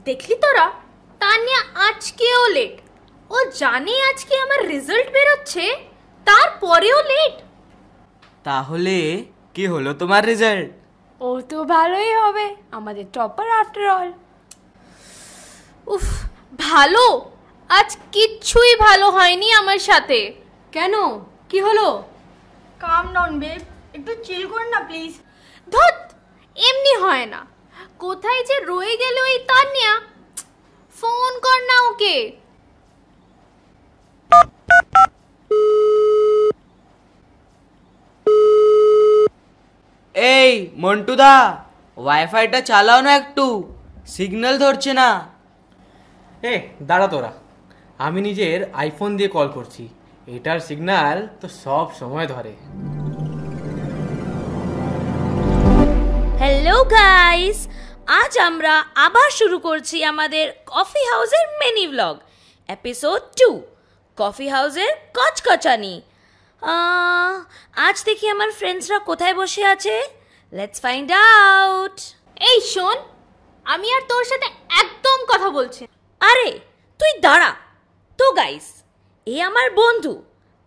দেখলি তোরা, তানিয়া আজকেও লেট। ও জানে আজকে আমার রেজাল্ট বেরোচ্ছে, তারপরেও লেট। তাহলে কি হলো তোমার রেজাল্ট? ও তো ভালোই হবে, আমাদের টপার আফটার অল। উফ, ভালো? আজ কিচ্ছুই ভালো হয়নি আমার সাথে। কেন, কি হলো? কাম ডাউন বেব, একটু চিল কর না প্লিজ। ধুত, এমনি হয় না। কোথায় যে রয়ে গেল এই তানিয়া, ফোন কর না ওকে। এই মন্টুদা, ওয়াইফাইটা চালাও না একটু, সিগন্যাল ধরছে না। দাঁড়া তোরা, আমি নিজের আইফোন দিয়ে কল করছি, এটার সিগন্যাল তো সব সময় ধরে। হ্যালো গাইস, আজ আমরা আবার শুরু করছি আমাদের কফি হাউসের মিনি ব্লগ এপিসোড 2, কফি হাউসের কচকচানি। আজ দেখি আমার ফ্রেন্ডসরা কোথায় বসে আছে, লেটস ফাইন্ড আউট। এই শোন, আমি আর তোর সাথে একদম কথা বলছি। আরে তুই দাঁড়া তো। গাইস, এ আমার বন্ধু,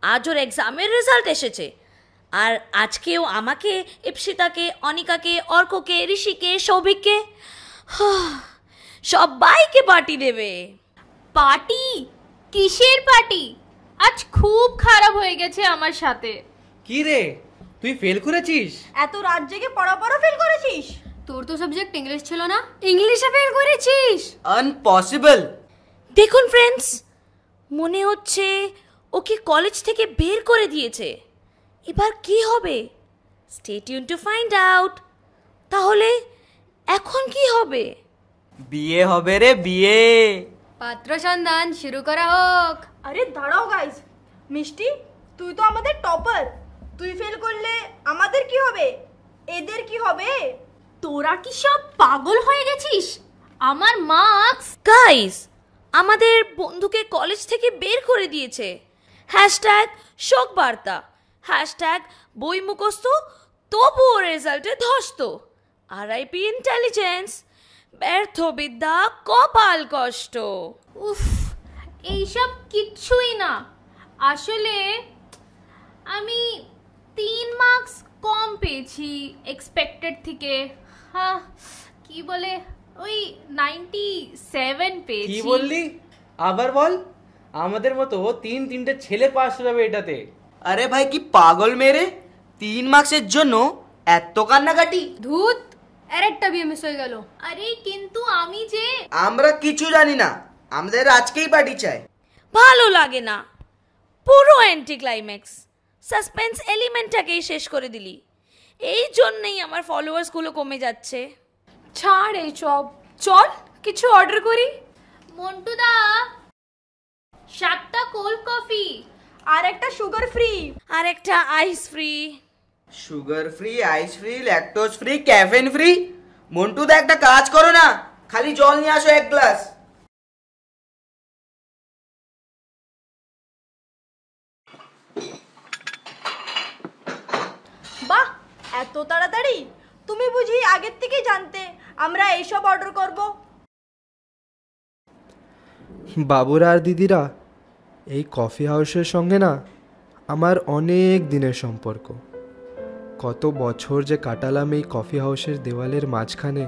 আজ ওর এক্সামের রেজাল্ট এসেছে, আর আজকেও আমাকে, ইপসিতাকে, অনিকাকে, অর্ককে, ঋষিকে, সৌভিককে, সবাইকে পার্টি দেবে। পার্টি? কিসের পার্টি? আজ খুব খারাপ হয়ে গেছে আমার সাথে। কি রে, তুই ফেল করেছিস? এত রাত জেগে পড়া ফেল করেছিস? তোর তো সাবজেক্ট ইংলিশ ছিল না, ইংলিশে ফেল করেছিস? আনপসিবল। দেখুন ফ্রেন্ডস, মনে হচ্ছে ওকে কলেজ থেকে বের করে দিয়েছে। এবার কি হবে? Stay tune to find out. তাহলে এখন কি হবে? বিয়ে হবে রে, বিয়ে। পাত্র সন্ধান শুরু করা হোক। আরে দাঁড়াও গাইস, মিষ্টি তুই তো আমাদের টপার, তুই ফেল করলে আমাদের কি হবে, এদের কি হবে? তোরা কি সব পাগল হয়ে গেছিস? আমার মার্কস। গাইস, আমাদের বন্ধুকে কলেজ থেকে বের করে দিয়েছে। হ্যাশট্যাগ শোক বার্তা, হ্যাশট্যাগ বই মুখস্থ তবুও রেজাল্টে ধস্ত, আরআইপি ইন্টেলিজেন্স, ব্যর্থ বিদ্যা কপাল কষ্ট। উফ, এইসব কিচ্ছুই না। আসলে আমি 3 মার্কস কম পেয়েছি এক্সপেক্টেড থেকে। হ্যাঁ, কি বলে, ওই 97 পেয়েছি। কি বললি? আবার বল। আমাদের মতো তিনটে ছেলে পাস হবে এটাতে। আরে ভাই, কি পাগল মেরে 3 মার্কসের জন্য এত কান্নাকাটি? ধুত, আরেকটা বিয়ে মিস হয়ে গেল। আরে কিন্তু আমি যে, আমরা কিছু জানি না, আমাদের আজকেই পার্টি চাই। ভালো লাগে না, পুরো অ্যান্টি ক্লাইম্যাক্স, সাসপেন্স এলিমেন্টটাকেই শেষ করে দিলি। এই জন্যই আমার ফলোয়ার্সগুলো কমে যাচ্ছে। ছাড় এই সব, চল কিছু অর্ডার করি। মন্টুদা, 7টা কোল্ড কফি আর একটা সুগার ফ্রি। আর একটা ice free. Sugar free, ice free, lactose free, caffeine free. মন্টুদা একটা কাজ করো না, খালি জল নিয়ে আসো 1 গ্লাস। বাহ, এত তাড়াতাড়ি! তুমি বুঝি আগের থেকেই জানতে আমরা এইসব অর্ডার করব? বাবুরা আর দিদিরা, এই কফি হাউসের সঙ্গে না আমার অনেক দিনের সম্পর্ক। কত বছর যে কাটালাম এই কফি হাউসের দেওয়ালের মাঝখানে।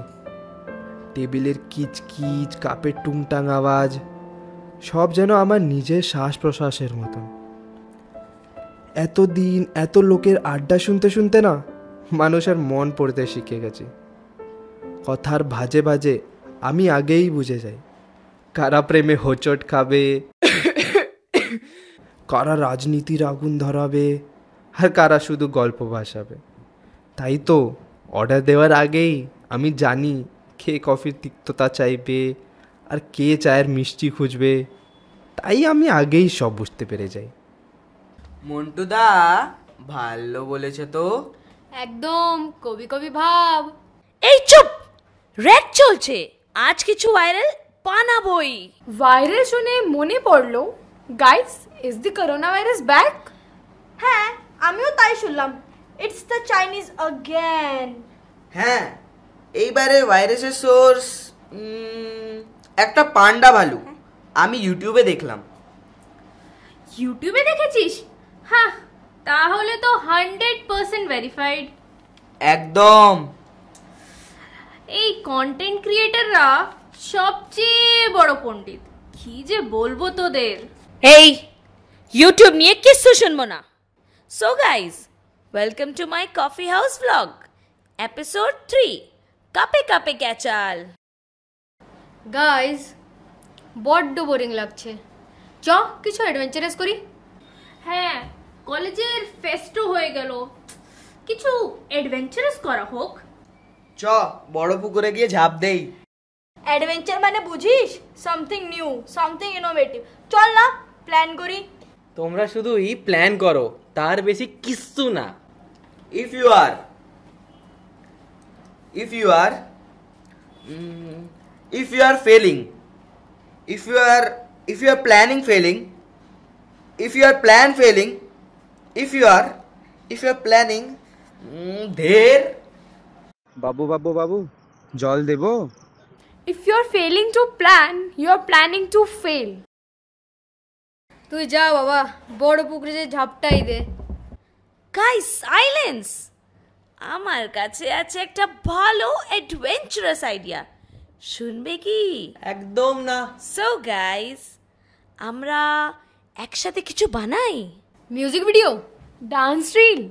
টেবিলের কিচকিচ, কাপের টুংটাং আওয়াজ, সব যেন আমার নিজের শ্বাস প্রশ্বাসের মতন। এতদিন এত লোকের আড্ডা শুনতে শুনতে না মানুষের মন পড়তে শিখে গেছে। কথার ভাজে ভাজে আমি আগেই বুঝে যাই কারা প্রেমে হোঁচট খাবে, কারা রাজনীতির আগুন ধরাবে, আর কারা শুধু গল্প ভাসাবে। তাই তো অর্ডার দেওয়ার আগেই আমি জানি কে কফির তিক্ততা চাইবে আর কে চায়ের মিষ্টি খুঁজবে। তাই আমি আগেই সব বুঝতে পেরে যাই। মন্টুদা ভালো বলেছে তো। একদম কবি কবি ভাব। এই চুপ, রেড চলছে, আজ কিছু ভাইরাল বানাবোই। ভাইরাল শুনে মনে পড়লো, guys, is the corona virus back? হ্যাঁ, আমিও তাই শুনলাম। It's the Chinese again. হ্যাঁ, এইবারে ভাইরাসের সোর্স একটা পান্ডা ভালু আমি ইউটিউবে দেখলাম। ইউটিউবে দেখেছিস? হ্যাঁ, তাহলে তো 100% ভেরিফাইড। একদম। এই কন্টেন্ট ক্রিয়েটররা সবচেয়ে বড় পণ্ডিত, কি যে বলবো তোদের। এই ইউটিউব নিয়ে কিচ্ছু শুনবো না। So guys, welcome to my coffee house blog episode 3, কাপে কাপে ক্যাচাল। গাইজ, বড্ড বোরিং লাগছে। চ কিছু অ্যাডভেঞ্চারাস করি। হ্যাঁ, কলেজের ফেস্টও হয়ে গেল, কিছু অ্যাডভেঞ্চারাস করা হোক। চ বড় পুকুরে গিয়ে ঝাঁপ দেই। অ্যাডভেঞ্চার মানে বুঝিস? Something new, something innovative. চল না প্ল্যান করি। তোমরা শুধুই প্ল্যান করো, তার বেশি কিচ্ছু না। If you are failing, if you are planning failing, if you are planning there. বাবু বাবু বাবু, জল দেবো? If you are failing to plan, you are planning to fail. তুই যা বাবা, বড় পুকুরে যে ঝাপটাই দে। Guys, silence. আমার কাছে আছে একটা ভালো অ্যাডভেঞ্চারাস আইডিয়া, শুনবে কি? একদম না। সো গাইস, আমরা একসাথে কিছু বানাই। Music video, dance reel,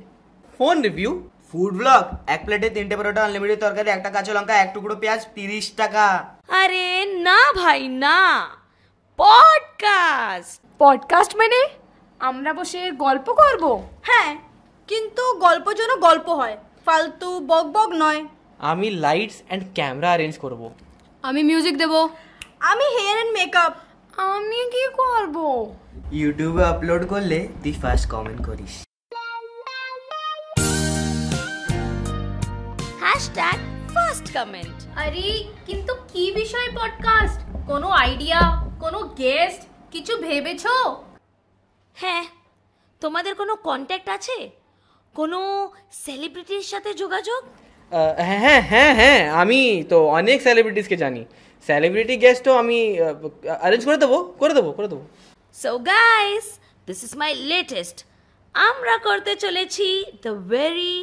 phone review, food blog, এক প্লেটে 3টে পরোটা, আনলিমিটেড তরকারি, একটা কাঁচা লঙ্কা, এক টুকরো পেঁয়াজ, 30 টাকা। আরে না ভাই না, পডকাস্ট। পডকাস্ট মানে আমরা বসে গল্প করব। হ্যাঁ, কিন্তু গল্প যেন গল্প হয়, ফালতু বক বক নয়। আমি লাইটস অ্যান্ড ক্যামেরা অ্যারেঞ্জ করব। আমি মিউজিক দেব। আমি হেয়ার অ্যান্ড মেকআপ। আমি কি করব? ইউটিউবে আপলোড করলে তুই ফার্স্ট কমেন্ট করিস। Hashtag first comment. আরে কিন্তু কি বিষয় পডকাস্ট? কোনো আইডিয়া, কোনো গেস্ট কিছু ভেবেছো? হ্যাঁ, তোমাদের কোনো কন্ট্যাক্ট আছে? কোনো সেলিব্রিটির সাথে যোগাযোগ? হ্যাঁ হ্যাঁ হ্যাঁ হ্যাঁ, আমি তো অনেক সেলিব্রিটিসকে জানি। সেলিব্রিটি গেস্টও আমি অ্যারেঞ্জ করে দেবো। So guys, this is my latest. আমরা করতে চলেছি the very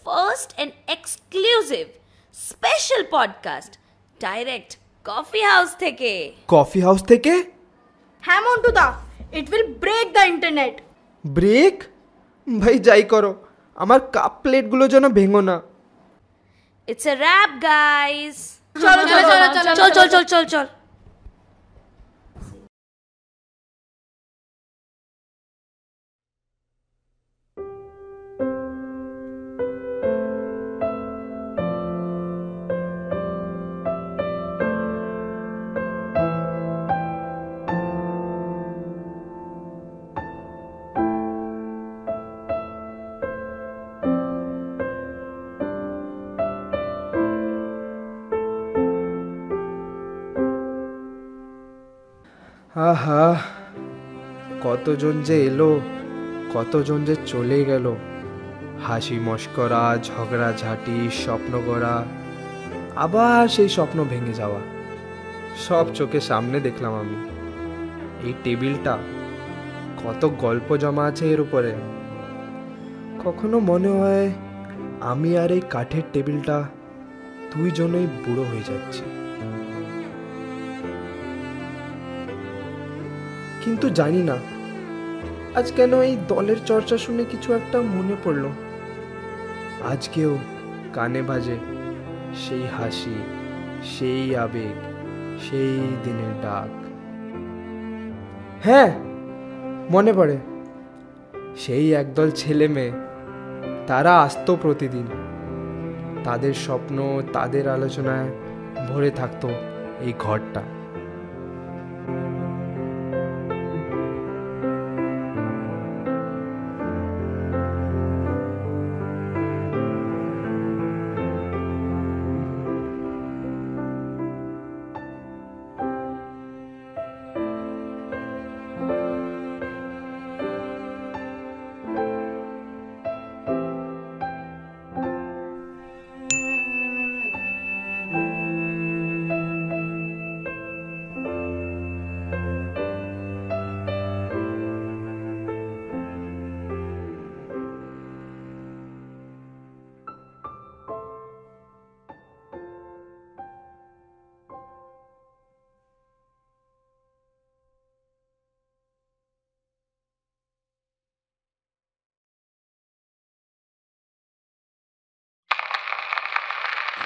first and exclusive special podcast direct coffee house থেকে। কফি হাউস থেকে? হ্যাঁ মন্টু দা, it will break the internet. Break? ভাই যাই করো, আমার কাপ প্লেটগুলো যেন ভেঙো না। It's a wrap guys. চলো চলো চলো চলো চল চল চল চল চল। আহা, কতজন যে এলো, কতজন যে চলে গেল। হাসি মশকরা, ঝগড়াঝাটি, স্বপ্ন গড়া, আবার সেই স্বপ্ন ভেঙে যাওয়া, সব চোখের সামনে দেখলাম আমি। এই টেবিলটা, কত গল্প জমা আছে এর উপরে। কখনো মনে হয় আমি আর এই কাঠের টেবিলটা দুইজনেই বুড়ো হয়ে যাচ্ছি। কিন্তু জানি না আজ কেন এই দলের চর্চা শুনে কিছু একটা মনে পড়লো। আজকেও কানে বাজে সেই হাসি, সেই আবেগ, সেই দিনের ডাক। হ্যাঁ, মনে পড়ে সেই একদল ছেলে মেয়ে, তারা আসতো প্রতিদিন। তাদের স্বপ্ন, তাদের আলোচনায় ভরে থাকতো এই ঘরটা। This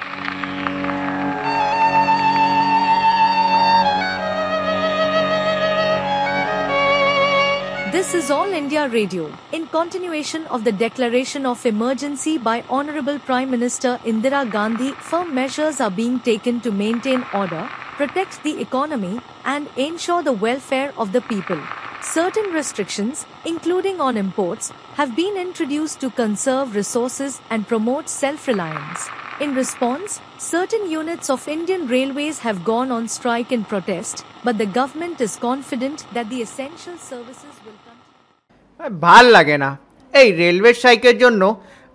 is All India Radio, in continuation of the declaration of emergency by Honorable Prime Minister Indira Gandhi. Firm measures are being taken to maintain order, protect the economy, and ensure the welfare of the people. Certain restrictions, including on imports, have been introduced to conserve resources and promote self-reliance. In response, certain units of Indian Railways have gone on strike in protest, but the government is confident that the essential services will continue. ভাল লাগে না, এই railway স্ট্রাইকের জন্য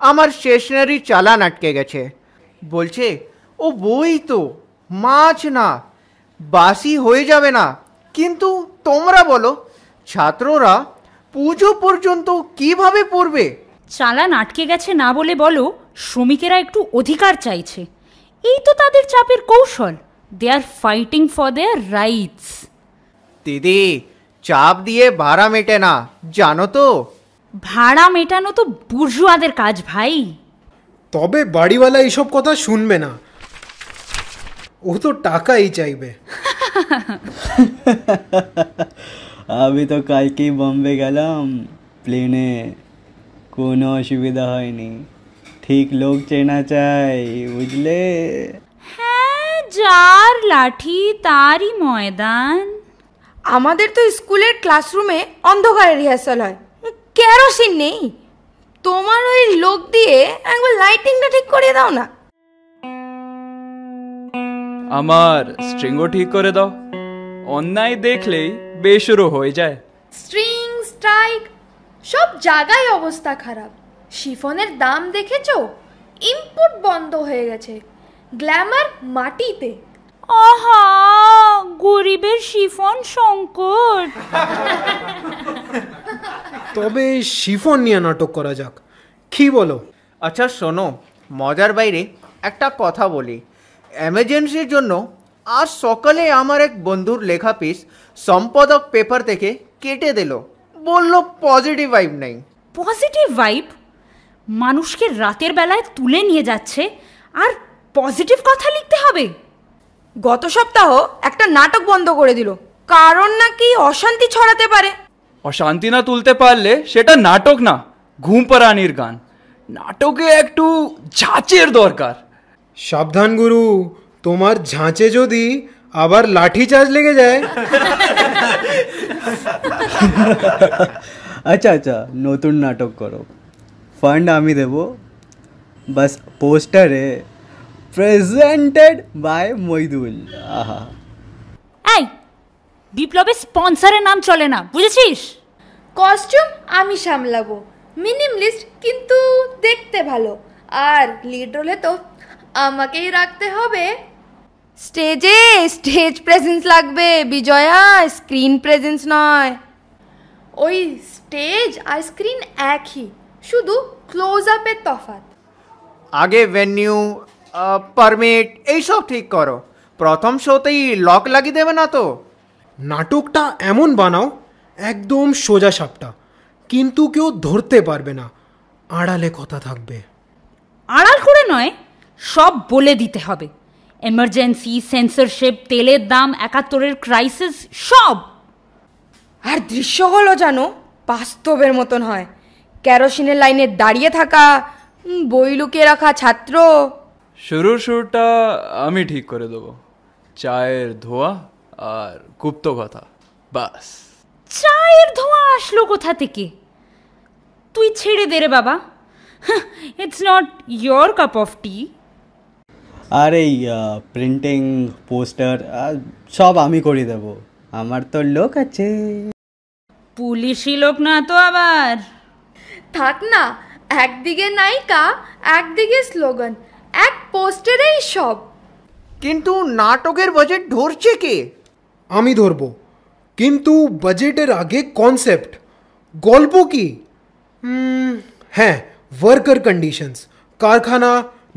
আমার stationery চালান আটকে গেছে। বলছে ও বই তো মাছ না, বাসি হয়ে যাবে না। কিন্তু তোমরা বলো, ছাত্ররা পুজো পর্যন্ত কিভাবে পড়বে? চালান আটকে গেছে না বলে বলো শ্রমিকেরা একটু অধিকার চাইছে, এই তো তাদের চাপের কৌশল। They are fighting for their rights. দিদি, চাপ দিয়ে ভাড়া মেটে না, জানো তো? ভাড়া মেটানো তো বুর্জুয়াদের কাজ ভাই। তবে বাড়িওয়ালা এইসব কথা শুনবে না, ও তো টাকাই চাইবে। আমি তো কালকেই বম্বে গেলাম প্লেনে, কোনো অসুবিধা হয়নি। ঠিক লোক চেনা চাই, বুঝলে? হ্যাঁ, যার লাঠি তারই ময়দান। আমাদের তো স্কুলের ক্লাসরুমে অন্ধকারে রিহার্সাল হয়, কেরোসিন নেই। তোমার ওই লোক দিয়ে একবার লাইটিংটা ঠিক করিয়ে দাও না। আমার স্ট্রিংও ঠিক করে দাও, অন্যায় দেখলেই বেসুরো হয়ে যায়। স্ট্রিং স্ট্রাইক সব জায়গায় অবস্থা খারাপ। শিফনের দাম দেখেছো? ইনপুট বন্ধ হয়ে গেছে, গ্ল্যামার মাটিতে। আহা, গরিবের শিফন সংকট। তবে শিফন নিয়ে নাটক করা যাক, কি বলো? আচ্ছা শোনো, মজার বাইরে একটা কথা বলি। এমার্জেন্সির জন্য আজ সকালে আমার এক বন্ধুর লেখা পিস সম্পাদক পেপার থেকে কেটে দিল, বলল পজিটিভ ভাইব নেই। Positive vibe? মানুষকে রাতের বেলায় তুলে নিয়ে যাচ্ছে আর পজিটিভ কথা লিখতে হবে? গত সপ্তাহ একটা নাটক বন্ধ করে দিল, কারণ নাকি অশান্তি ছড়াতে পারে। অশান্তি না তুলতে পারলে সেটা নাটক না, ঘুম পাড়ানির গান। নাটকে একটু ঝাঁচের দরকার। সাবধান গুরু, তোমার ঝাঁচে যদি আবার লাঠি চার্জ লেগে যায়। আচ্ছা আচ্ছা, নতুন নাটক করো, ফান্ড আমি দেব, বাস পোস্টারে প্রেজেন্টেড বাই মইদুল। আহা, এই বিপ্লবের স্পন্সরের নাম চলে না, বুঝেছিস? কস্টিউম আমি সামলাবো, মিনিমালিস্ট কিন্তু দেখতে ভালো। আর লিড রোলে তো আমাকেই রাখতে হবে। স্টেজে স্টেজ প্রেজেন্স লাগবে বিজয়া, স্ক্রিন প্রেজেন্স নয়। ওই স্টেজ আর স্ক্রিন একই, শুধু ক্লোজ আপের তফাৎ। আগে ভেন্যু, পারমিট এইসব ঠিক করো, প্রথম শোতেই লক লাগিয়ে দেবে না তো। নাটকটা এমন বানাও একদম সোজা সাপটা, কিন্তু কেউ ধরতে পারবে না, আড়ালে কথা থাকবে। আড়াল করে নয়, সব বলে দিতে হবে। এমার্জেন্সি, সেন্সরশিপ, তেলের দাম, ৭১-এর ক্রাইসিস, সব। আর দৃশ্যগুলো যেন বাস্তবের মতন হয়। কেরোসিনের লাইনে দাঁড়িয়ে থাকা, বই লুকিয়ে রাখা ছাত্র। শুরুর সুরটা আমি ঠিক করে দেবো, চায়ের ধোয়া আর গুপ্ত কথা, বাস। চায়ের ধোঁয়া আসলো কোথা থেকে? তুই ছেড়ে দে রে বাবা, it's not your cup of tea. আর এই প্রিন্টিং, পোস্টার সব আমি করে দেব, আমার তো লোক আছে। পুলিশি লোক না তো আবার? থাক না, একদিকে নায়িকা একদিকে স্লোগান, এক পোস্টারেই সব। কিন্তু নাটকের বাজেট ধরছে কে? আমি ধরবো, কিন্তু বাজেটের আগে কনসেপ্ট, গল্প কি? হ্যাঁ, ওয়ার্কার কন্ডিশনস, কারখানা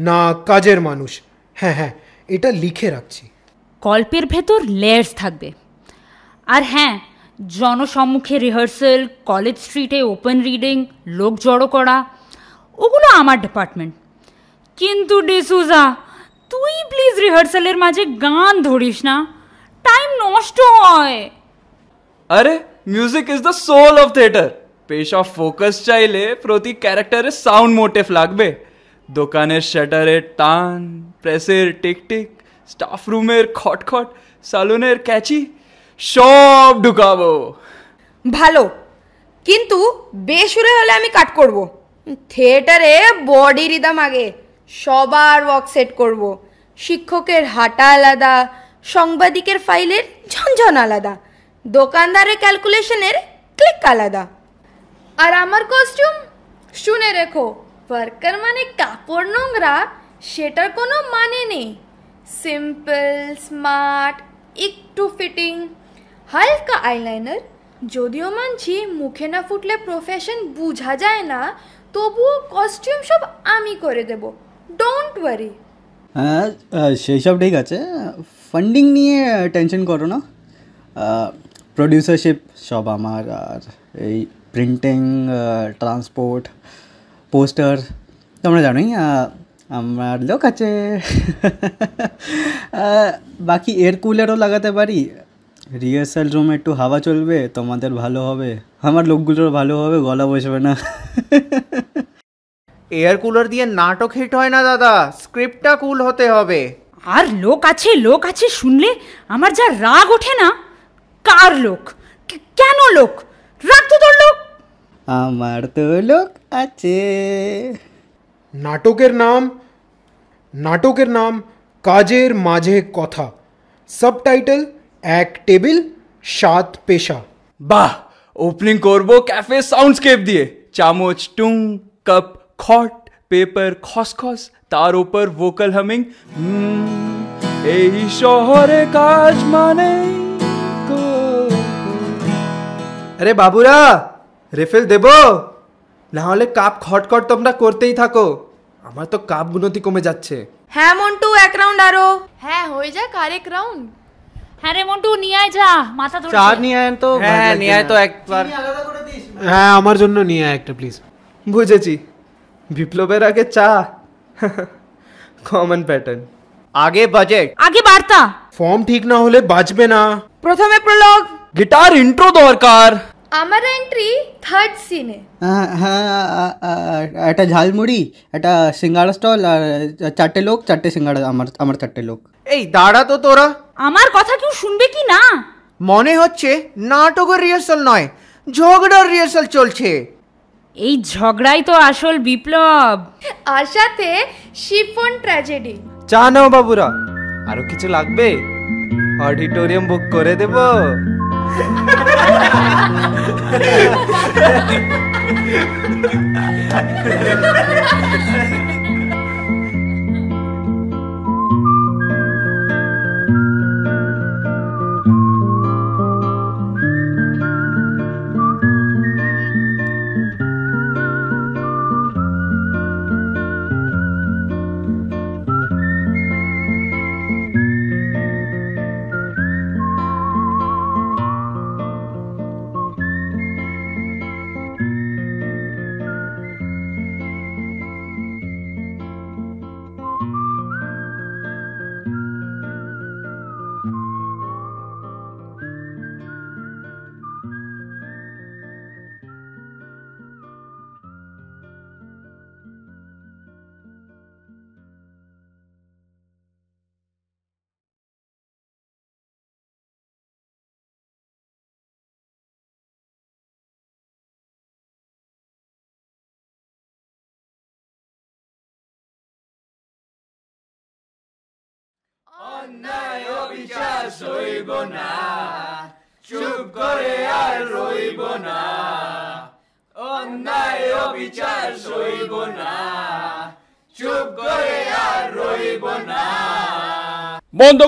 না কাজের মানুষ। হ্যাঁ হ্যাঁ, এটা লিখে রাখছি। গল্পের ভেতর লেয়ার্স থাকবে। আর হ্যাঁ, জনসম্মুখে রিহার্সাল, কলেজ স্ট্রিটে ওপেন রিডিং, লোক জড়ো করা, ওগুলো আমার ডিপার্টমেন্ট। কিন্তু ডিসুজা, তুই প্লিজ রিহার্সালের মাঝে গান ধরিস না, টাইম নষ্ট হয়। আরে music is the soul of theatre. পেশা ফোকাস চাইলে প্রতি ক্যারেক্টারের সাউন্ড মোটিভ লাগবে। দোকানের শাটারের টান, প্রেসের টিকটিক, স্টাফ রুমের খটখট, সালুনের ক্যাচি, সব ঢুকাবো। ভালো, কিন্তু বেসুরে হলে আমি কাট করব। থিয়েটারে বডি রিদম আগে, সবার ওয়ার্ক সেট করব। শিক্ষকের হাঁটা আলাদা, সাংবাদিকের ফাইলের ঝনঝন আলাদা, দোকানদারের ক্যালকুলেশনের ক্লিক আলাদা। আর আমার কস্টিউম শুনে রেখো, ওয়ার্কার মানে কাপড় নোংরা সেটার কোনো মানে নেই। সিম্পল, স্মার্ট, একটু ফিটিং, হালকা আইলাইনার। যদিও মানছি মুখে না ফুটলে প্রফেশন বোঝা যায় না, তবুও কস্টিউম সব আমি করে দেব, ডোন্ট ওয়ারি। হ্যাঁ সেই সব ঠিক আছে, ফান্ডিং নিয়ে টেনশন করো না। প্রডিউসারশিপ সব আমার, আর এই প্রিন্টিং, ট্রান্সপোর্ট, পোস্টার তোমরা জানোই আমার লোক আছে। বাকি এয়ার কুলারও লাগাতে পারি, রিহার্সাল রুমে একটু হাওয়া চলবে, তোমাদের ভালো হবে, আমার লোকগুলোর ভালো হবে, গলা বসবে না। এয়ার কুলার দিয়ে নাটক হিট হয় না দাদা, স্ক্রিপ্টটা কুল হতে হবে। আর লোক আছে শুনলে আমার যা রাগ ওঠে না। কার লোক? কেন লোক? রাগ তো তোর লোক। আমার তো লোক আছে। নাটকের নাম কাজের মাঝে কথা, সাবটাইটেল এক টেবিল 7 পেশা। বাহ, ওপেনিং করবো ক্যাফে সাউন্ডস্কেপ দিয়ে। চামচ টুং, কাপ খট, পেপার খসখস, তার উপর ভোকাল হামিং। এই শহরে কাজ মানে। আরে বাবুরা, রেফেল দেব? না হলে কাপ খটখট তোমরা করতেই থাকো, আমার তো কাপ গুণতি কমে যাচ্ছে। হ্যাঁ মন্টু, এক রাউন্ড আরো। হ্যাঁ হয়ে যাক আরেক রাউন্ড। হ্যাঁ রে মন্টু, নিয়ে আয় যা, মাথা ধরে। চা নিয়ে আয় তো। হ্যাঁ নিয়ে আয় তো একবার। হ্যাঁ আমার জন্য নিয়ে আয় একটা প্লিজ। বুঝেছি, বিপ্লবের আগে চা, কমন প্যাটার্ন। আগে বাজেট, আগে বার্তা। ফর্ম ঠিক না হলে বাজবে না। প্রথমে প্রলগ, গিটার ইন্ট্রো দরকার। আমার এন্ট্রি থার্ড সিনে। হ্যাঁ, একটা ঝালমুড়ি, একটা সিঙ্গাড়া স্টল, আর 4টে লোক, 4টে সিঙ্গাড়া, আমার 4টে লোক। এই দাঁড়া তো তোরা, আমার কথা কেউ শুনবে কি না? মনে হচ্ছে নাটকের রিহার্সাল নয়, ঝগড়ার রিহার্সাল চলছে। এই ঝগড়াই তো আসল বিপ্লব। আর সাথে শিফন ট্র্যাজেডি। চা নাও বাবুরা, আরো কিছু লাগবে? অডিটোরিয়াম বুক করে দেব। অন্যায় অবিচার সইব না, চুপ করে আর রইব না। অন্যায় অবিচার সইব না, চুপ করে আর রইব না। বন্ধ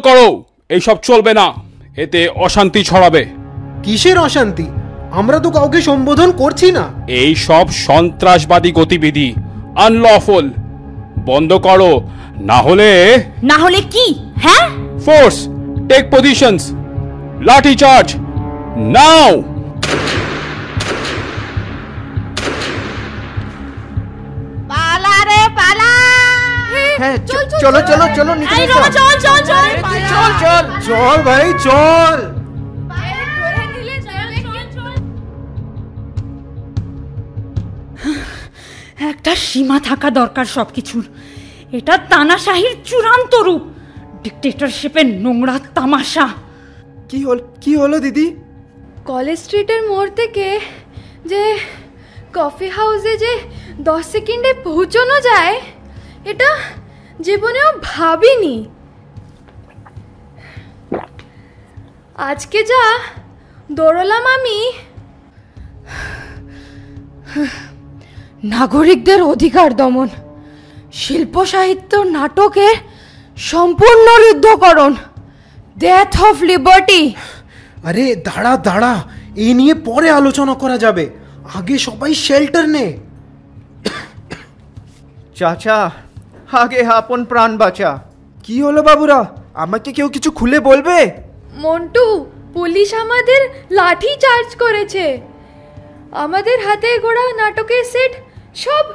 করো, এইসব চলবে না, এতে অশান্তি ছড়াবে। কিসের অশান্তি? আমরা তো কাউকে সম্বোধন করছি না। এই সব সন্ত্রাসবাদী গতিবিধি আনলফুল, বন্ধ করো, না হলে কি? হ্যাঁ, ফোর্স, টেক পজিশনস, লাঠি চার্জ নাও। পালা রে পালা। হ্যাঁ চল চলো চলো চলো নিচে এই রোমা, চল চল চল চল চল চল ভাই চল। একটা সীমা থাকা দরকার সবকিছুর। এটা তানাশাহির চূড়ান্ত রূপ, ডিক্টেটরশিপের নোংরা তামাশা। কি হলো দিদি? কলেজ স্ট্রিটের মোড় থেকে যে কফি হাউসে যে 10 সেকেন্ডে পৌঁছানো যায়, এটা জীবনেও ভাবিনি। আজকে যা দৌড়লাম আমি। নাগরিকদের অধিকার দমন, শিল্প সাহিত্য নাটকের সম্পূর্ণ রুদ্ধকরণ, ডেথ অফ লিবার্টি। আরে দাঁড়া দাঁড়া, এই নিয়ে পরে আলোচনা করা যাবে, আগে সবাই শেল্টার নে। চাচা, আগে আপন প্রাণ বাঁচা। কি হলো বাবুরা, আমাকে কেউ কিছু খুলে বলবে? মন্টু, পুলিশ আমাদের লাঠি চার্জ করেছে, আমাদের হাতে গোড়া নাটকের সেট সব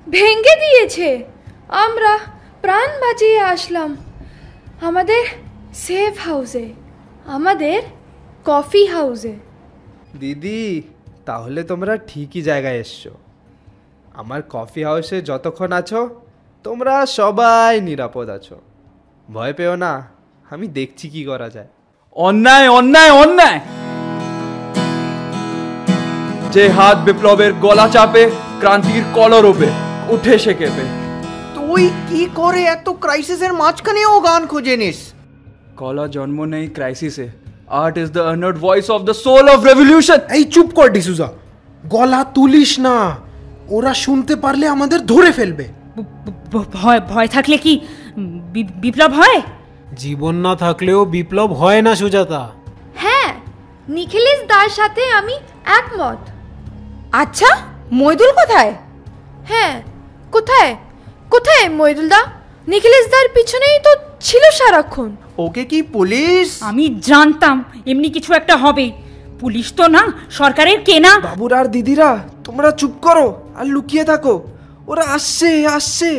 ভেঙে দিয়েছে। আমরা প্রাণ বাঁচিয়ে আসলাম আমাদের সেফ হাউসে, আমাদের কফি হাউসে। দিদি, তাহলে তোমরা ঠিকই জায়গায় এসছো। আমার কফি হাউসে যতক্ষণ আছো তোমরা সবাই নিরাপদ আছো, ভয় পেও না, আমি দেখছি কি করা যায়। অন্যায় অন্যায় অন্যায়, যে হাত বিপ্লবের গলা চাপে, ক্রান্তির কলরবে উঠে সে কেঁপে। তুই কি করে এত ক্রাইসিসের মাঝখানেও গান খুঁজে নিস? কলা জন্ম নেই ক্রাইসিসে, art is the unheard voice of the soul of revolution. এই চুপ কর ডিসুজা, গলা তুলিস না, ওরা শুনতে পারলে আমাদের ধরে ফেলবে। ভয় ভয় থাকলে কি বিপ্লব হয়? জীবন না থাকলেও বিপ্লব হয় না সুজাতা। হ্যাঁ, নিখিলেশ দার সাথে আমি একমত। আচ্ছা, মইদুল কোথায়? হ্যাঁ, কোথায় কোথায় মইদুল দা? নিখিলেশ দার পিছনেই তো ছিল সারাক্ষণ। ওকে কি পুলিশ? আমি জানতাম এমনি কিছু একটা হবে। পুলিশ তো না, সরকারের কেনা। বাবুরা আর দিদিরা, তোমরা চুপ করো আর লুকিয়ে থাকো, ওরা আসছে আসছে।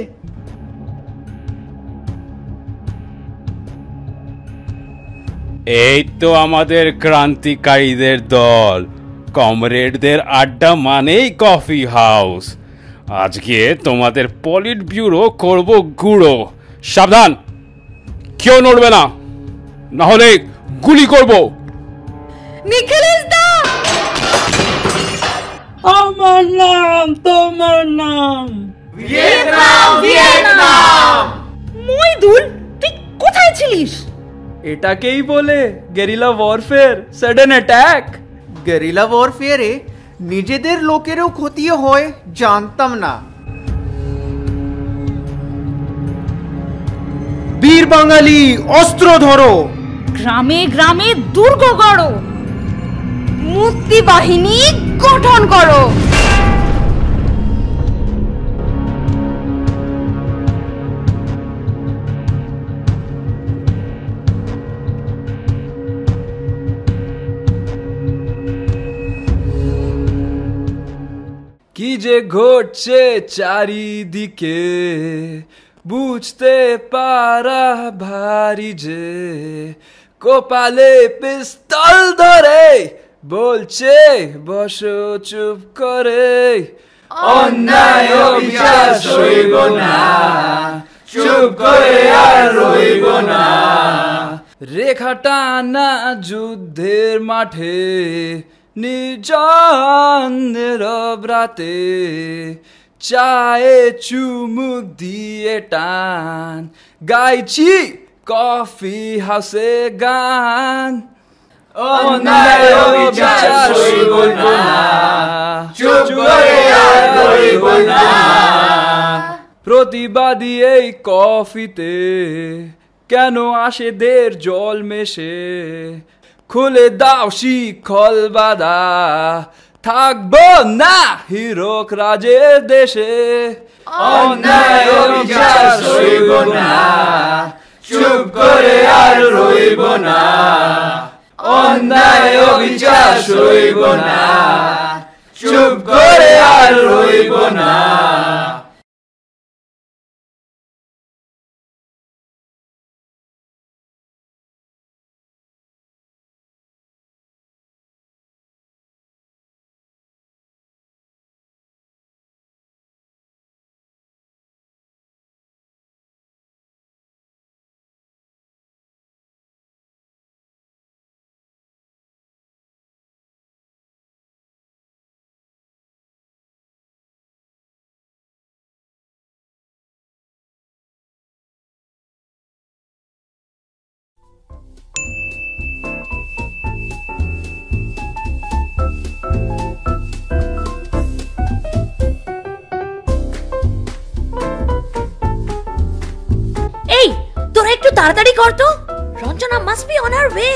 এই তো আমাদের ক্রান্তিকারীদের দল, কমরেডদের আড্ডা মানেই কফি হাউস। আজকে তোমাদের পলিট ব্যুরো করব গুঁড়ো। সাবধান, কেউ নড়বে না, না হলে গুলি করব। নিখিলেশ দা! আমার নাম, তোমার নাম? Vietnam, Vietnam. মইদুল, তুই কোথায় ছিলিস? এটাকেই বলে guerrilla warfare, sudden attack. Guerrilla ওয়ারফেয়ারে নিজেদের লোকেরও ক্ষতি হয়, জানতাম না। বীর বাঙালি, অস্ত্র ধরো, গ্রামে গ্রামে দুর্গ গড়ো, মুক্তি বাহিনী গঠন করো। কি যে ঘটছে চারিদিকে, বুঝতে পারা ভারী যে, কপালে পিস্তল ধরে বলছে বসো চুপ করে। অন্যায় অবিচার সইব না, চুপ করে আর রইব না। রেখা টানা যুদ্ধের মাঠে, নির্জন নীরব রাতে, চায়ে চুমুক দিয়ে টান, গাইছি কফি হাউসে গান। অন্যায় অবিচার সইব না, চুপ করে আর রইব না। প্রতিবাদী এই কফিতে কেন আসে দের জল মেশে, খুলে দাও শিখল বাধা, থাকবো না হিরক রাজের দেশে। অন্যায় অবিচার সইব না, চুপ করে আর রইব না। অন্যায় অবিচার সইব না, চুপ করে আর রইব না। তোরা একটু তাড়াতাড়ি কর তো, Ranjana must be on her way.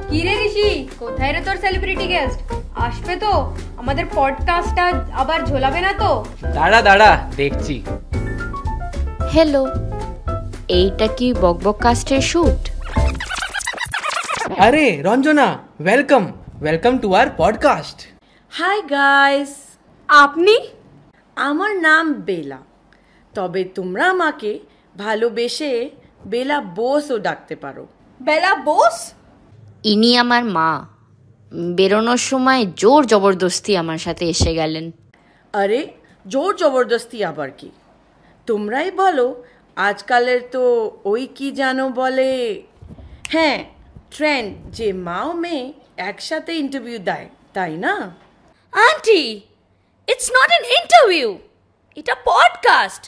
কি রে ঋষি, কোথায় রে তোর সেলিব্রিটি গেস্ট? আসবে তো? আমাদের পডকাস্টটা আবার ঝোলাবে না তো? দাঁড়া দাঁড়া, দেখছি। হ্যালো, এইটা কি বকবক কাস্টের শুট? আরে Ranjana, welcome welcome to our podcast. Hi guys, আপনি? আমার নাম বেলা, তবে তোমরা আমাকে ভালোবেসে বেলা বোসও ডাকতে পারো। বেলা বোস? ইনি আমার মা, বেরোনোর সময় জোর জবরদস্তি আমার সাথে এসে গেলেন। আরে জোর জবরদস্তি আবার কি? তোমরাই বলো, আজকালের তো ওই কি জানো বলে, হ্যাঁ ট্রেন্ড যে মা ও মেয়ে একসাথে ইন্টারভিউ দেয়, তাই না? Auntie, it's not an interview, এটা পডকাস্ট,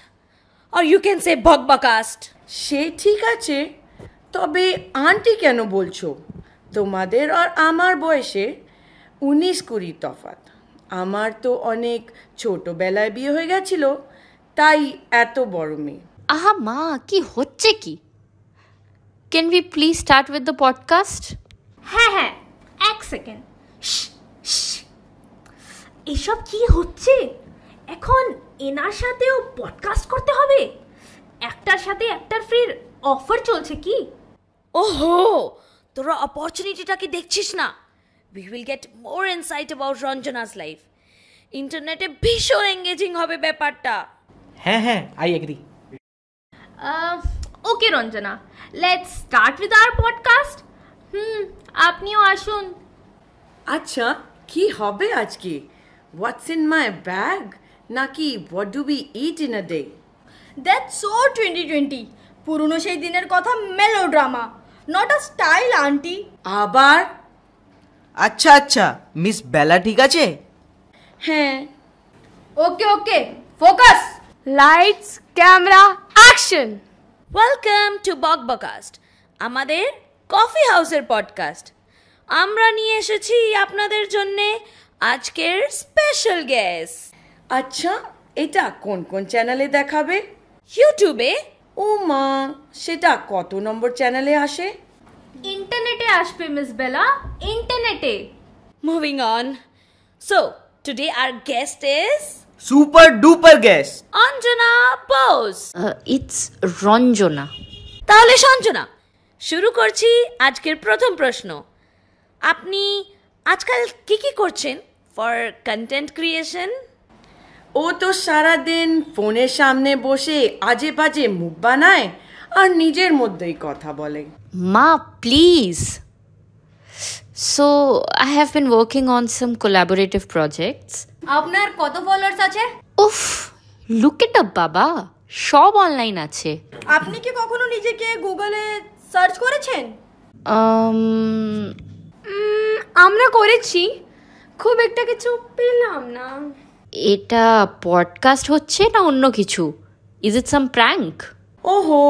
আর ইউ ক্যান সে বকবকাস্ট। সে ঠিক আছে, তবে আন্টি কেন বলছো? তোমাদের আর আমার বয়সে 19-20 তফাৎ। আমার তো অনেক ছোটবেলায় বিয়ে হয়ে গেছিল, তাই এত বড় মেয়ে। আহা মা, কি হচ্ছে কি? Can we please start with the podcast? হ্যাঁ হ্যাঁ, এক সেকেন্ড। এসব কি হচ্ছে? এখন এনার সাথেও পডকাস্ট করতে হবে? একটার সাথে একটার ফ্রির অফার চলছে কি? ওহো, তোরা অপরচুনিটিটাকে দেখছিস না? We will get more insight about Ranjana's life. ইন্টারনেটে ভীষণ এঙ্গেজিং হবে ব্যাপারটা। হ্যাঁ হ্যাঁ, I agree. Okay Ranjana, let's start with our podcast. আপনিও আসুন। আচ্ছা, কি হবে আজকে? হোয়াটস ইন মাই ব্যাগ, নাকি what do we eat in a day? That's so 2020। পুরনো সেই দিনের কথা, melodrama, not a style auntie. আবার? আচ্ছা আচ্ছা, মিস বেলা ঠিক আছে? হ্যাঁ। Okay okay, focus, lights, camera, action. Welcome to বকবকাস্ট, আমাদের কফি হাউসের পডকাস্ট। আমরা নিয়ে এসেছি আপনাদের জন্যে আজকের স্পেশাল গেস্ট। আচ্ছা, এটা কোন কোন চ্যানেলে দেখাবে? ইউটিউবে। ও মা, সেটা কত নম্বর চ্যানেলে আসে? ইন্টারনেটে আসবে মিস বেলা, ইন্টারনেটে। Moving on, so today our guest is super duper guest Anjana Bose. It's Ranjana. তাহলে সঞ্জনা, শুরু করছি আজকের প্রথম প্রশ্ন। আপনি আজকাল কি কি করছেন ফর কন্টেন্ট ক্রিয়েশন? ও তো সারাদিন ফোনের সামনে বসে আজে বাজে মুখ বানায় আর নিজের মধ্যেই কথা বলে। মা please. So I have been working on some collaborative projects. আপনার কত ফলোয়ার্স আছে? উফ, লুক ইট আপ বাবা, সব অনলাইন আছে। আপনি কি কখনো নিজেকে গুগলে সার্চ করেছেন? আমরা করেছি, খুব একটা কিছু পেলাম না। এটা পডকাস্ট হচ্ছে না অন্য কিছু? Is it some prank? ওহো,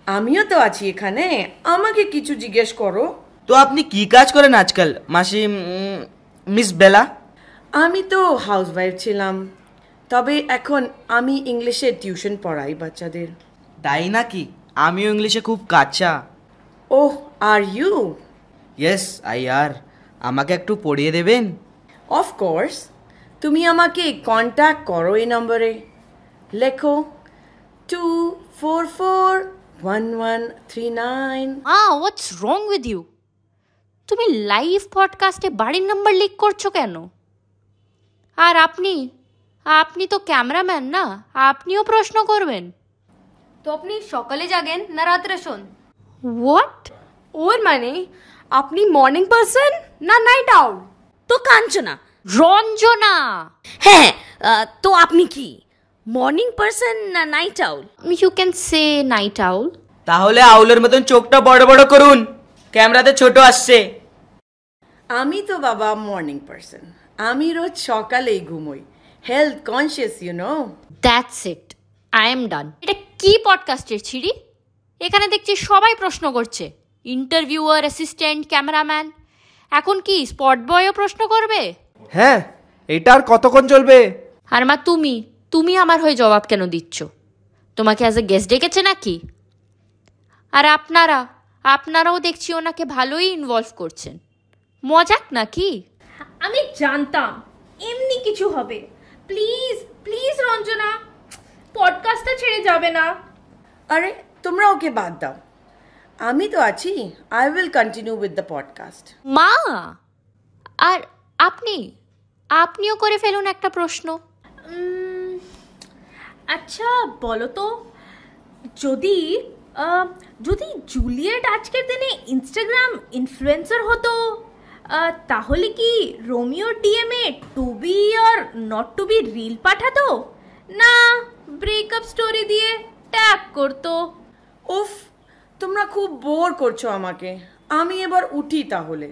আমিও তো আছি এখানে, আমাকে কিছু জিজ্ঞেস করো। তো আপনি কি কাজ করেন আজকাল মাসি মিস বেলা? আমি তো হাউসওয়াইফ ছিলাম, তবে এখন আমি ইংলিশে টিউশন পড়াই বাচ্চাদের। তাই নাকি? আমিও ইংলিশে খুব কাঁচা। ওহ, আর ইউ? ইয়েস আই আর। আমাকে একটু পড়িয়ে দেবেন? অফকোর্স, তুমি আমাকে কন্ট্যাক্ট করো এই নম্বরে, লেখো 2441139। হোয়াটস রং উইথ ইউ? তুমি লাইভ পডকাস্টে বাড়ির নাম্বার লিক করছো কেন? আর আপনি তো ক্যামেরাম্যান না, আপনিও প্রশ্ন করবেন? তো আপনি সকালে জাগেন না রাত্রে শোন? হোয়াট? ওর মানে আপনি মর্নিং পারসন না নাইট আউল? তো কাঞ্চনা, রঞ্জনা। হ্যাঁ, তো আপনি কি মর্নিং পারসন না night owl? You can say night owl. তাহলে আউলের মতন চোখটা বড় বড় করুন, ক্যামেরাতে ছোট আসছে। আমি তো বাবা মর্নিং পারসন, আমি রোজ সকালেই ঘুমোই, health conscious you know. That's it, I am done. এটা কি পডকাস্টের ছিড়ি? এখানে দেখছি সবাই প্রশ্ন করছে, ইন্টারভিউয়ার, অ্যাসিস্ট্যান্ট, ক্যামেরাম্যান। এখন কি স্পট বয়ও প্রশ্ন করবে? হ্যাঁ, এটা আর কতক্ষণ চলবে? আর মা, তুমি আমার হয়ে জবাব কেন দিচ্ছ? তোমাকে অ্যাজ এ গেস্ট ডেকেছে নাকি? আর আপনারাও দেখছি ওনাকে ভালোই ইনভলভ করছেন। মজাক নাকি? আমি জানতাম এমনি কিছু হবে। প্লিজ প্লিজ রঞ্জনা, পডকাস্টটা ছেড়ে যাবে না। আরে তোমরা ওকে বাদ দাও, আমি তো আছি। I will continue with the podcast. মা, আর আপনিও করে ফেলুন একটা প্রশ্ন। আচ্ছা বলো তো, যদি জুলিয়েট আজকের দিনে ইনস্টাগ্রাম ইনফ্লুয়েন্সার হতো, তাহলে কি রোমিও ডিএমএ to be or not to be reel পাঠাতো, না ব্রেকআপ স্টোরি দিয়ে ট্যাগ করতো? উফ, তোমরা খুব বোর করছো আমাকে। আমি এবার উঠি তাহলে।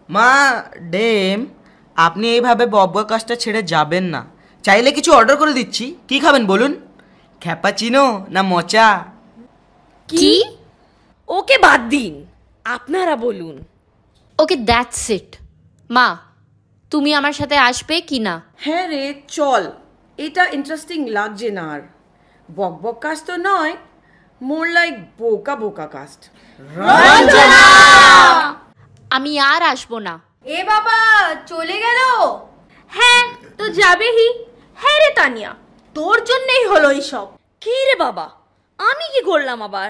মা ডেম, আপনি এইভাবে ববকাস্টটা ছেড়ে যাবেন না। চাইলে কিছু অর্ডার করে দিচ্ছি। কি খাবেন বলুন? ক্যাপাচিনো না মোচা? কি? ওকে বাদ দিন, আপনারা বলুন। ওকে, দ্যাটস ইট। মা, তুমি আমার সাথে আসবে কি না? হ্যাঁ রে, চল। এটা ইন্টারেস্টিং লাগছে না আর। বক কাস্ট তো নয়, মোর লাইক বোকা কাস্ট। আমি আর আসবো না। এ বাবা, চলে গেল? হ্যাঁ তো যাবেই। হ্যাঁ রে তানিয়া, তোর জন্যই হলো এইসব। কি রে বাবা, আমি কি করলাম আবার?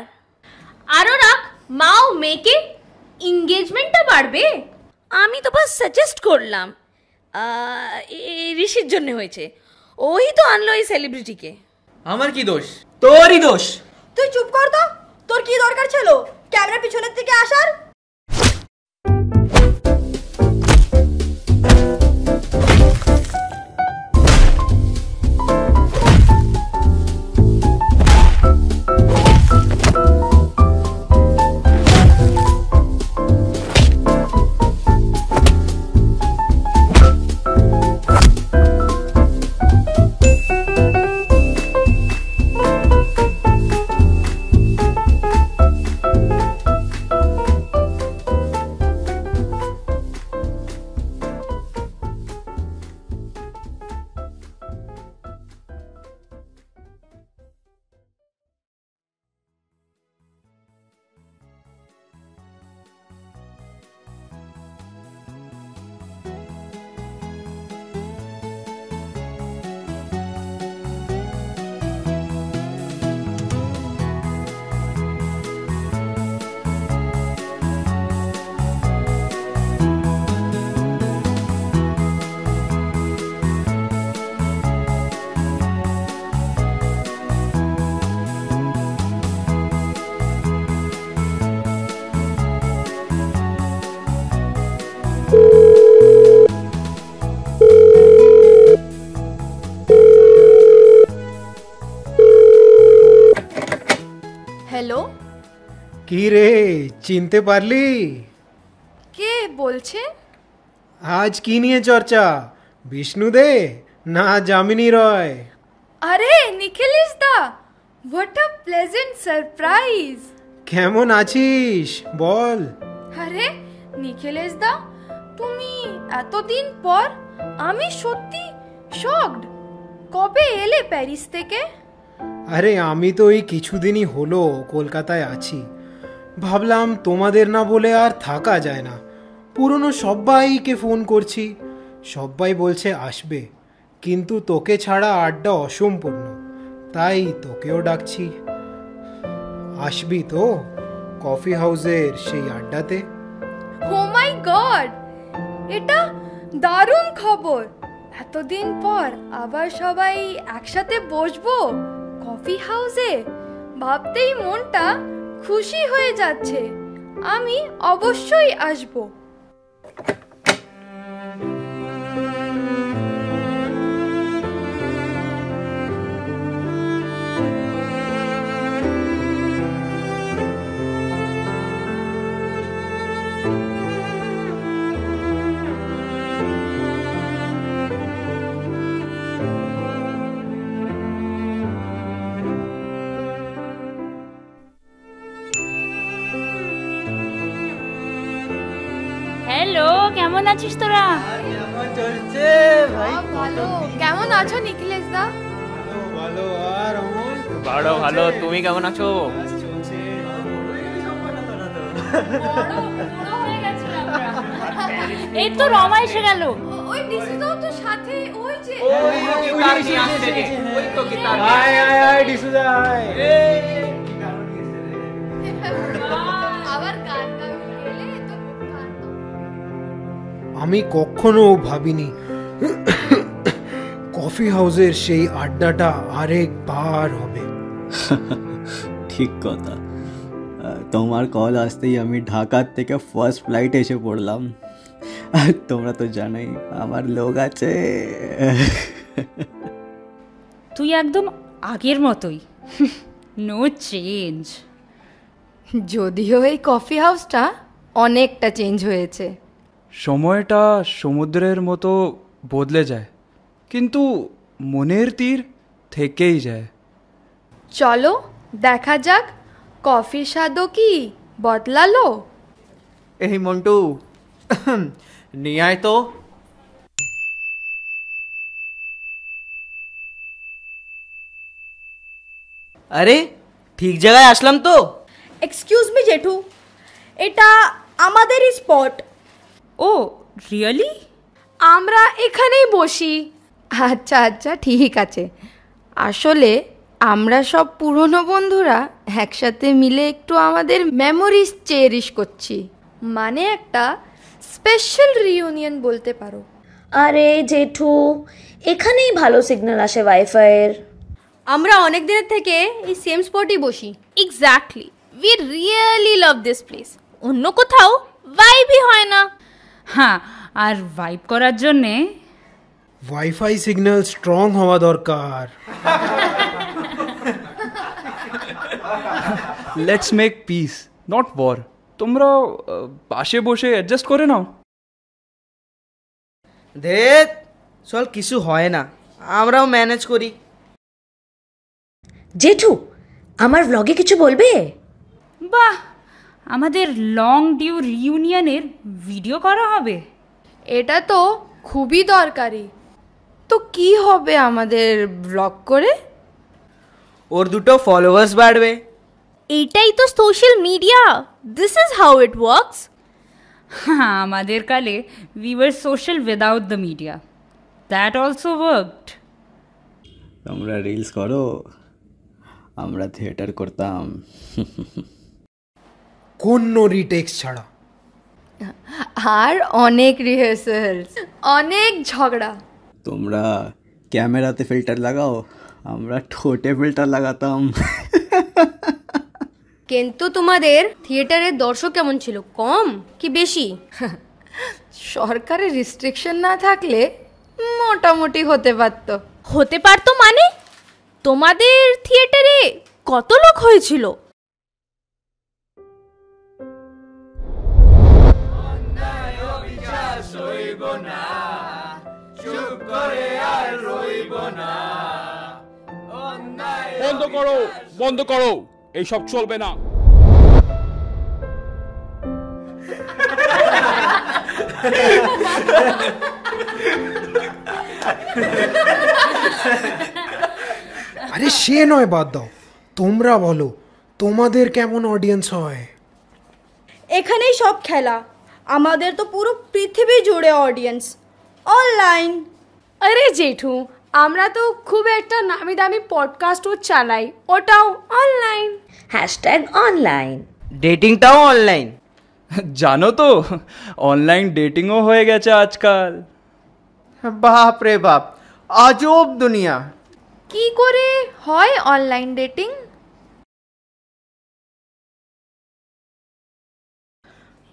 আরো রাখ, মাও মেয়েকে এঙ্গেজমেন্টটা বাড়বে। আমি তো বাস সাজেস্ট করলাম। ঋষির জন্য হয়েছে, ওই তো আনলো এই সেলিব্রিটিকে। আমার কি দোষ? তোরই দোষ। তুই চুপ কর তো। তোর কি দরকার ছিল ক্যামেরা পিছনের থেকে আসার? হ্যালো, কি রে, চিনতে পারলি? কে বলছে? আজ কি নিয়ে চর্চা, বিষ্ণু দে না যামিনী রয়? আরে নিখিলেশ দা, হোয়াট আ প্লেজেন্ট সারপ্রাইজ। কেমন আছিস বল? আরে নিখিলেশ দা, তুমি এতদিন পর, আমি সত্যি শকড। কবে এলে প্যারিস থেকে? আরে আমি তো এই কিছুদিনই হলো কলকাতায় আছি। ভাবলাম তোমাদের না বলে আর থাকা যায় না। পুরনো সবাইকে ফোন করছি, সবাই বলছে আসবে, কিন্তু তোকে ছাড়া আড্ডা অসম্পূর্ণ, তাই তোকেও ডাকছি। আসবি তো কফি হাউসের সেই আড্ডাতে? ও মাই গড, এটা দারুণ খবর। এতদিন পর আবার সবাই একসাথে বসবো কফি হাউসে, ভাবতেই মনটা খুশি হয়ে যাচ্ছে। আমি অবশ্যই আসবো। হ্যালো, কেমন আছিস তোরা? কেমন চলছে ভাই? ভালো। কেমন আছো নিখিলেশ দা? ভালো। আর অমল? ভালো। তুমি কেমন আছো? এই তো রমা এসে গেল। ওই ডিসুদাও তো সাথে, ওই যে আবার গান গেলে তো আমি কখনো ভাবিনি কফি হাউসের সেই আড্ডাটা আরেকবার হবে। ঠিক কথা। তোমার কল আসতেই আমি ঢাকার থেকে ফার্স্ট ফ্লাইট এসে পড়লাম। আর তোমরা তো জানোই আমার লোক আছে। তুই একদম আগের মতোই, নো চেঞ্জ। যদিও এই কফি হাউসটা অনেকটা চেঞ্জ হয়েছে। সময়টা সমুদ্রের মতো বদলে যায়, কিন্তু মনের তীর থেকেই যায়। চলো দেখা যাক কফির স্বাদও কি বদলালো। এই মন্টু, নিয়ে আয় তো। আরে ঠিক জায়গায় আসলাম তো। এক্সকিউজ মি জেঠু, এটা আমাদেরই স্পট। ও রিয়েলি? আমরা এখানেই বসি। আচ্ছা আচ্ছা ঠিক আছে। আসলে আমরা সব পুরনো বন্ধুরা একসাথে মিলে একটু আমাদের মেমোরিজ চেরিশ করছি। মানে একটা স্পেশাল রিইউনিয়ন বলতে পারো। আরে জেঠু, এখানেই ভালো সিগন্যাল আসে ওয়াইফাইয়ের। আমরা অনেক দিনের থেকে এই সেম স্পটই বসি। Exactly, we really love this place. অন্য কোথাও ভাইবই হয় না। হ্যাঁ, আর ভাইব করার জন্যে ওয়াইফাই সিগন্যাল স্ট্রং হওয়া দরকার। Let's make peace, not war. তোমরা পাশে বসে অ্যাডজাস্ট করে নাও। ধেত, চল কিছু হয় না, আমরাও ম্যানেজ করি। জেঠু, আমার ব্লগে কিছু বলবে? বাহ, আমাদের লং ডিউ রিইউনিয়নের ভিডিও করা হবে। এটা তো খুবই দরকারি। তো কি হবে আমাদের ব্লগ করে? ওর দুটো ফলোয়ার্স বাড়বে। এইটাই তো social media, this is how it works. হ্যাঁ, আমাদের কালে we were social without the media, that also worked. তোমরা রিলস করো, আমরা থিয়েটার করতাম। কোনো রিটেক্স ছাড়া। আর অনেক রিহার্সাল, অনেক ঝগড়া। তোমরা ক্যামেরাতে ফিল্টার লাগাও, আমরা ঠোঁটে ফিল্টার লাগাতাম। কিন্তু তোমাদের থিয়েটারের দর্শক কেমন ছিল, কম কি বেশি? সরকারের রেস্ট্রিকশন না থাকলে মোটামুটি হতে পারতো। হতে পারতো মানে? তোমাদের থিয়েটারে কত লোক হয়েছিল? বন্ধ করো, বন্ধ করো, এইসব চলবে না। আরে সে নয়, বাদ দাও। তোমরা বলো তোমাদের কেমন অডিয়েন্স হয়? এখানেই সব খেলা। আমাদের তো পুরো পৃথিবী জুড়ে অডিয়েন্স, অনলাইন। আরে জেঠু, আমরা তো খুব একটা নামি দামি পডকাস্টও চালাই, ওটাও অনলাইন। Hashtag online. ডেটিংটাও অনলাইন। জানো তো, অনলাইন ডেটিংও হয়ে গেছে আজকাল। বাপ রে বাপ, আজব দুনিয়া। কি করে হয় অনলাইন ডেটিং?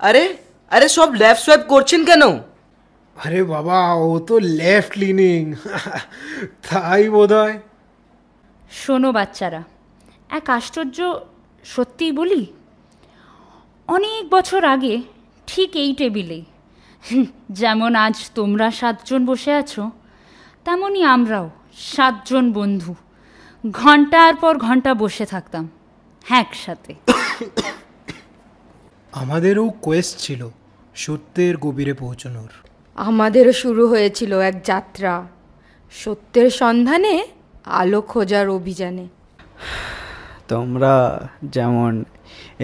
আরে আরে সব লেফট সোয়াইপ করছেন কেন? আরে বাবা, ও তো লেফট লিনিং, তাই বোধহয়। শোনো বাচ্চারা, এক আশ্চর্য সত্যিই বলি, অনেক বছর আগে ঠিক এই টেবিলে যেমন আজ তোমরা 7 জন বসে আছো, তেমনই আমরাও 7 জন বন্ধু ঘন্টার পর ঘন্টা বসে থাকতাম একসাথে। আমাদেরও কোয়েস্ট ছিল সত্যের গভীরে পৌঁছানোর। আমাদেরও শুরু হয়েছিল এক যাত্রা, সত্যের সন্ধানে আলো খোঁজার অভিযানে। তোমরা যেমন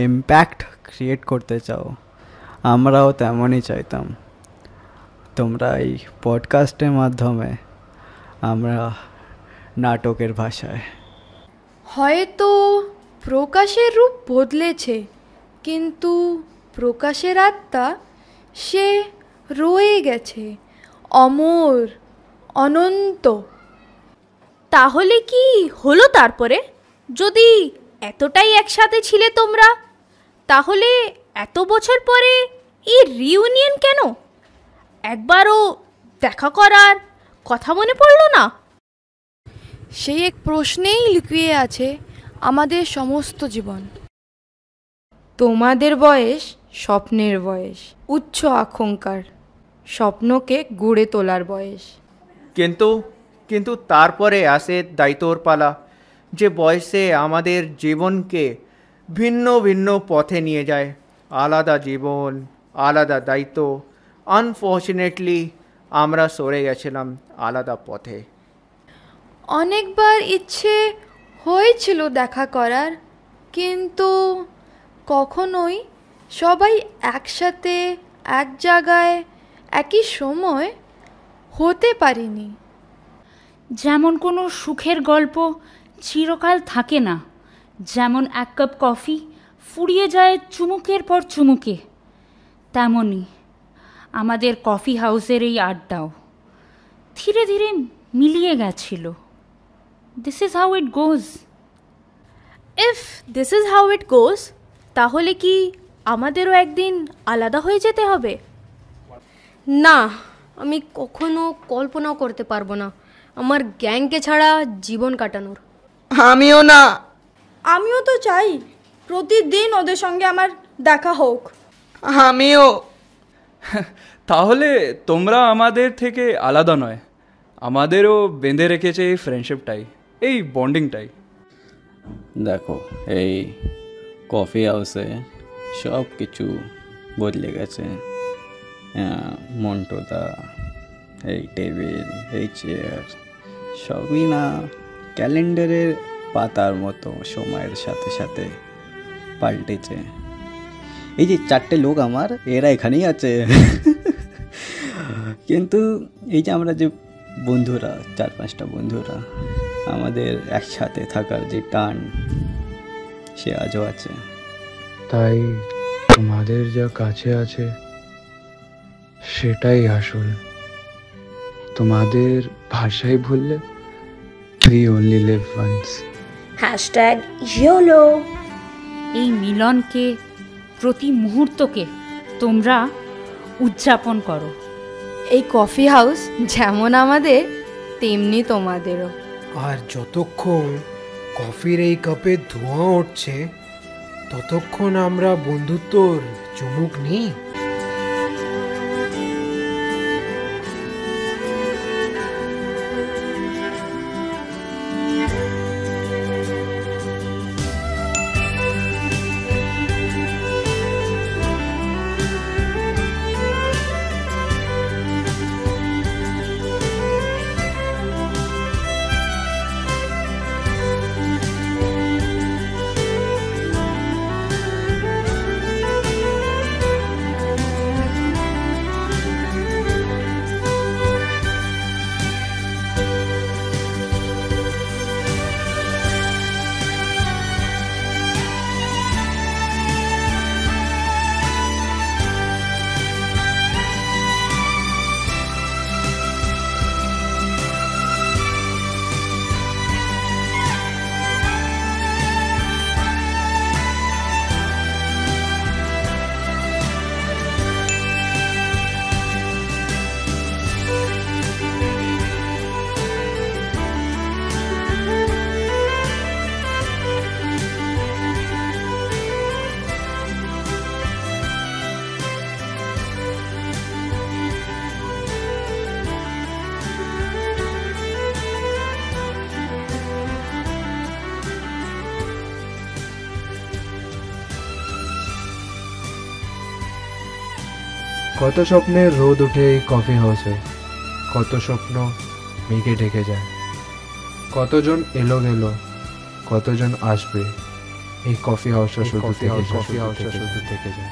ইম্প্যাক্ট ক্রিয়েট করতে চাও, আমরাও তেমনই চাইতাম। তোমরা এই পডকাস্টের মাধ্যমে, আমরা নাটকের ভাষায়। হয়তো প্রকাশের রূপ বদলেছে, কিন্তু প্রকাশের আত্মা সে রয়ে গেছে, অমর, অনন্ত। তাহলে কি হলো তারপরে? যদি এতটাই একসাথে ছিলে তোমরা, তাহলে এত বছর পরে এই রিউনিয়ন কেন? একবারও দেখা করার কথা মনে পড়লো না? সেই এক প্রশ্নেই লুকিয়ে আছে আমাদের সমস্ত জীবন। তোমাদের বয়স স্বপ্নের বয়স, উচ্চ আকাঙ্ক্ষার, স্বপ্নকে গড়ে তোলার বয়স। কিন্তু তারপরে আসে দায়িত্বর পালা, যে বয়সে আমাদের জীবনকে ভিন্ন ভিন্ন পথে নিয়ে যায়। আলাদা জীবন, আলাদা দায়িত্ব। আনফর্চুনেটলি আমরা সরে গেছিলাম আলাদা পথে। অনেকবার ইচ্ছে হয়েছিল দেখা করার, কিন্তু কখনোই সবাই একসাথে এক জায়গায় একই সময় হতে পারিনি। যেমন কোনো সুখের গল্প চিরকাল থাকে না, যেমন এক কাপ কফি ফুরিয়ে যায় চুমুকের পর চুমুকে, তেমনই আমাদের কফি হাউসের এই আড্ডাও ধীরে ধীরে মিলিয়ে গেছিল। This is how it goes. If this is how it goes, তাহলে কি আমাদেরও একদিন আলাদা হয়ে যেতে হবে? না, আমি কখনো কল্পনাও করতে পারবো না আমার গ্যাংকে ছাড়া জীবন কাটানোর। আমিও না। আমিও তো চাই প্রতিদিন ওদের সঙ্গে আমার দেখা হোক। আমিও। তাহলে তোমরা আমাদের থেকে আলাদা নয়, আমাদেরও বেঁধে রেখেছে এই ফ্রেন্ডশিপটাই, এই বন্ডিংটাই। দেখো, এই কফি হাউসে সব কিছু বদলে গেছে। মন্টুদা, এই টেবিল, এই চেয়ার, সবই না ক্যালেন্ডারের পাতার মতো সময়ের সাথে সাথে পাল্টেছে। এই যে 4টে লোক আমার, এরা এখানেই আছে। কিন্তু এই যে আমরা যে বন্ধুরা, 4-5টা বন্ধুরা, আমাদের একসাথে থাকার যে টান, সে আজও আছে। তাই তোমাদের যা কাছে আছে সেটাই আসল। তোমাদের ভাষায় বললে we only live once। #YOLO। এই মিলনকে, প্রতি মুহূর্তকে তোমরা উদযাপন করো। এই কফি হাউস যেমন আমাদের, তেমনি তোমাদেরও। আর যতক্ষণ কফির এই কাপে ধোঁয়া উঠছে, ততক্ষণ আমরা বন্ধুত্বর চুমুক নিই। কত স্বপ্নের রোদ উঠে এই কফি হাউসে, কত স্বপ্ন মেঘে ঢেকে যায়, কতজন এলো গেল, কতজন আসবে, এই কফি হাউসটা শুধু থেকে যায়, কফি হাউসটা শুধু থেকে যায়।